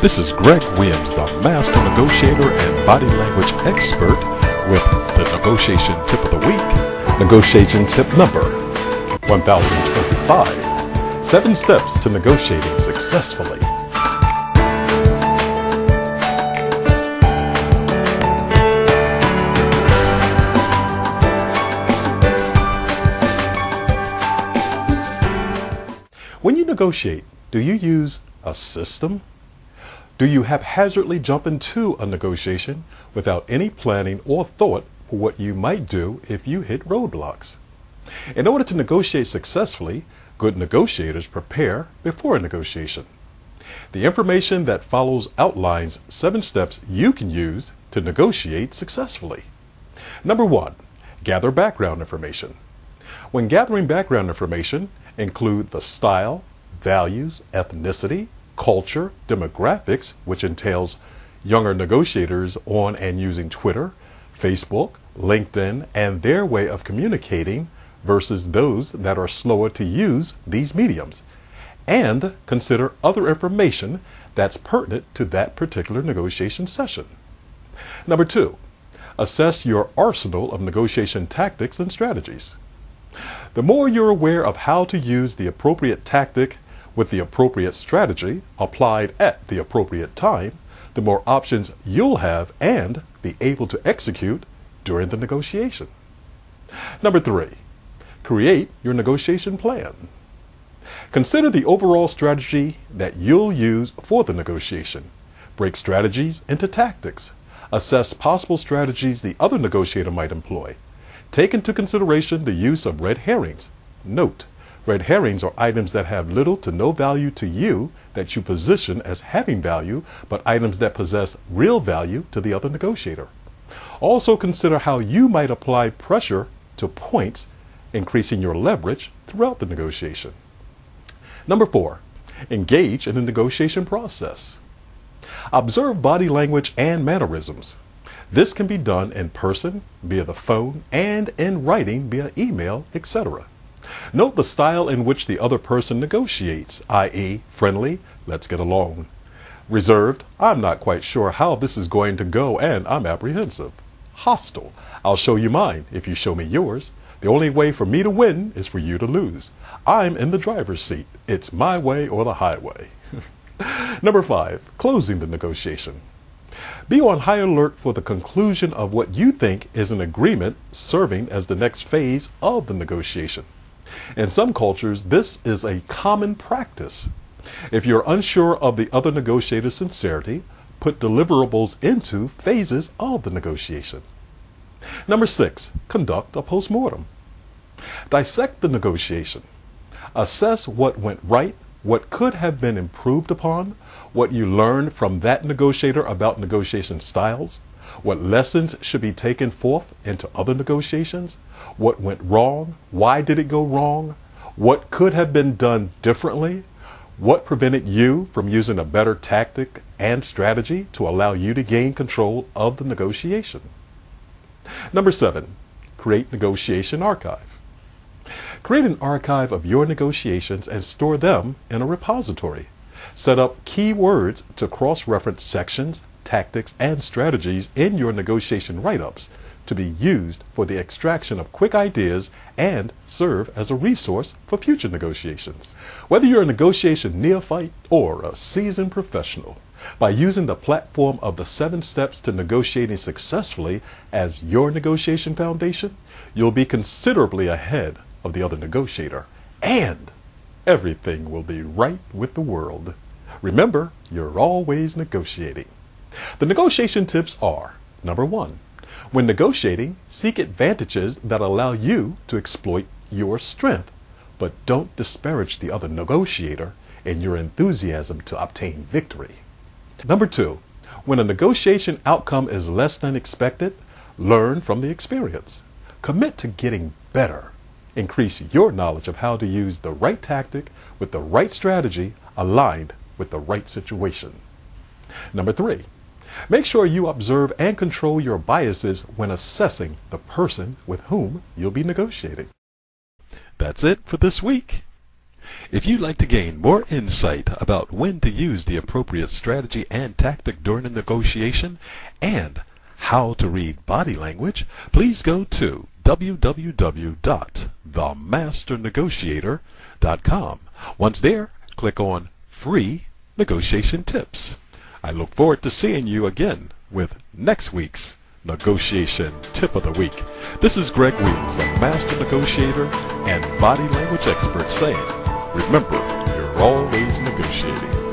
This is Greg Williams, the master negotiator and body language expert with the negotiation tip of the week. Negotiation tip number 1025. 7 steps to negotiating successfully. When you negotiate, do you use a system? Do you haphazardly jump into a negotiation without any planning or thought for what you might do if you hit roadblocks? In order to negotiate successfully, good negotiators prepare before a negotiation. The information that follows outlines 7 steps you can use to negotiate successfully. Number 1, gather background information. When gathering background information, include the style, values, ethnicity, culture, demographics, which entails younger negotiators on and using Twitter, Facebook, LinkedIn, and their way of communicating versus those that are slower to use these mediums. And consider other information that's pertinent to that particular negotiation session. Number 2, assess your arsenal of negotiation tactics and strategies. The more you're aware of how to use the appropriate tactic with the appropriate strategy applied at the appropriate time, the more options you'll have and be able to execute during the negotiation. Number 3, create your negotiation plan. Consider the overall strategy that you'll use for the negotiation. Break strategies into tactics. Assess possible strategies the other negotiator might employ. Take into consideration the use of red herrings. Note, red herrings are items that have little to no value to you that you position as having value, but items that possess real value to the other negotiator. Also consider how you might apply pressure to points, increasing your leverage throughout the negotiation. Number 4, engage in the negotiation process. Observe body language and mannerisms. This can be done in person, via the phone, and in writing via email, etc. Note the style in which the other person negotiates, i.e. friendly, let's get along. Reserved, I'm not quite sure how this is going to go and I'm apprehensive. Hostile, I'll show you mine if you show me yours. The only way for me to win is for you to lose. I'm in the driver's seat. It's my way or the highway. Number 5, closing the negotiation. Be on high alert for the conclusion of what you think is an agreement serving as the next phase of the negotiation. In some cultures, this is a common practice. If you're unsure of the other negotiator's sincerity, put deliverables into phases of the negotiation. Number 6, conduct a postmortem. Dissect the negotiation. Assess what went right, what could have been improved upon, what you learned from that negotiator about negotiation styles, what lessons should be taken forth into other negotiations, what went wrong, why did it go wrong, what could have been done differently, what prevented you from using a better tactic and strategy to allow you to gain control of the negotiation. Number 7, create negotiation archive. Create an archive of your negotiations and store them in a repository. Set up keywords to cross-reference sections, tactics, and strategies in your negotiation write-ups to be used for the extraction of quick ideas and serve as a resource for future negotiations. Whether you're a negotiation neophyte or a seasoned professional, by using the platform of the 7 steps to negotiating successfully as your negotiation foundation, you'll be considerably ahead of the other negotiator, and everything will be right with the world. Remember, you're always negotiating. The negotiation tips are: number 1, when negotiating, seek advantages that allow you to exploit your strength, but don't disparage the other negotiator in your enthusiasm to obtain victory. Number 2, when a negotiation outcome is less than expected, learn from the experience. Commit to getting better. Increase your knowledge of how to use the right tactic with the right strategy aligned with the right situation. Number 3, make sure you observe and control your biases when assessing the person with whom you'll be negotiating. That's it for this week. If you'd like to gain more insight about when to use the appropriate strategy and tactic during a negotiation and how to read body language, please go to www.themasternegotiator.com. Once there, click on Free Negotiation Tips. I look forward to seeing you again with next week's Negotiation Tip of the Week. This is Greg Williams, the Master Negotiator and Body Language Expert, saying, remember, you're always negotiating.